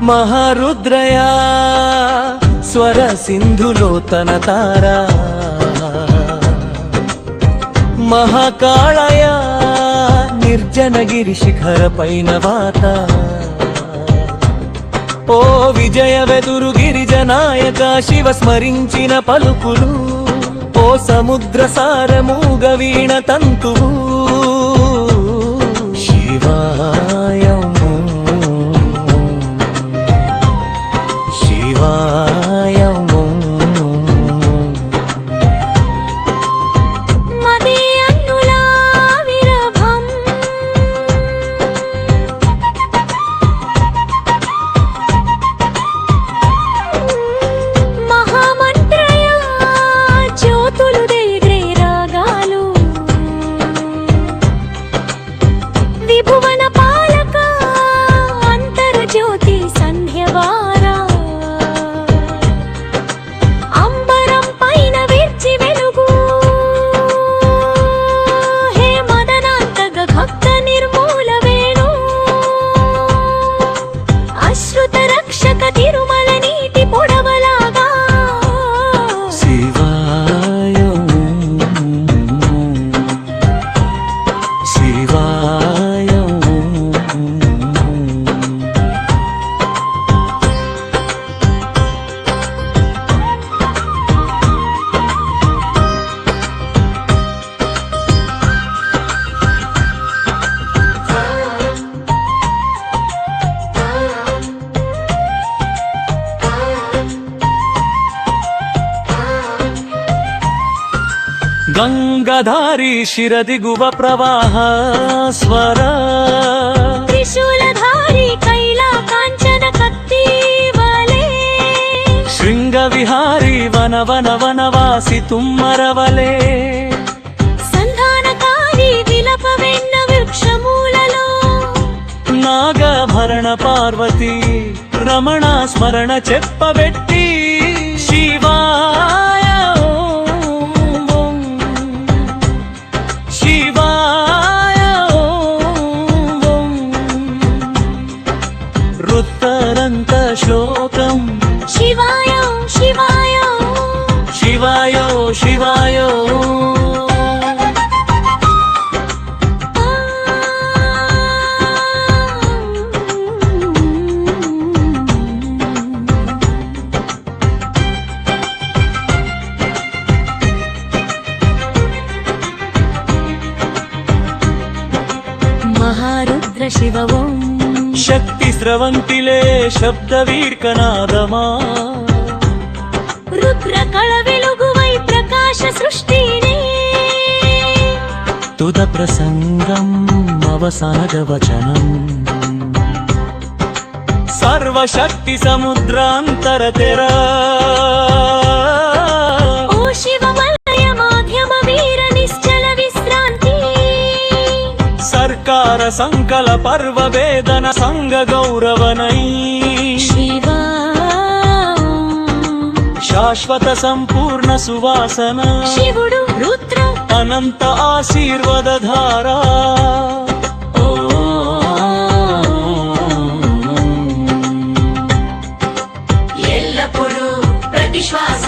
మహారుద్రయ స్వర సింధులో తన తారా మహాకాళయ నిర్జనగిరి శిఖర పైన వాత ఓ విజయ వెదురు గిరిజనాయక శివ స్మరించిన పలుకులు ఓ సముద్ర సారమూగ వీణ తంతువు శివాయ శివాయ గంగాధారి శిరదిగువ ప్రవాహ స్వర త్రిశూలధారి కైలా కాంచన కత్తివలే శృంగ విహారి వన వన వనవాసి తుమ్మరవలే సంధానకారి విలప వెన్న వృక్షమూలలో నాగభరణ పార్వతి రమణ స్మరణ చెప్పబెట్టి శివాయ రుత్తరంత శ్లోకం శివాయ శివాయ శివాయ శివాయ మహారుద్ర శివ ఓం శక్తి స్రవంతిలే శబ్ద వీర్కనాదమా రుద్ర కళ వెలుగువై ప్రకాశ సృష్టినే తుద ప్రసంగం అవసాన వచనం సర్వశక్తి సముద్రాంతర తెరా ఓ శివమలయ మాధ్యమ వీర నిశ్చల విశ్రాంతి ಸರ್ಕಾರ ಸಂಕಲ ಪರ್ವ ವೇದನ ಸಂಗ ಗೌರವನೈ ಶಿವ ಶಾಶ್ವತ ಸಂಪೂರ್ಣ ಸುವಾಸನ ಶಿವುಡು ರುದ್ರ ಅನಂತ ಆಶೀರ್ವಾದ ಧಾರ ఎల్లప్పుడు ప్రతి శ్వాస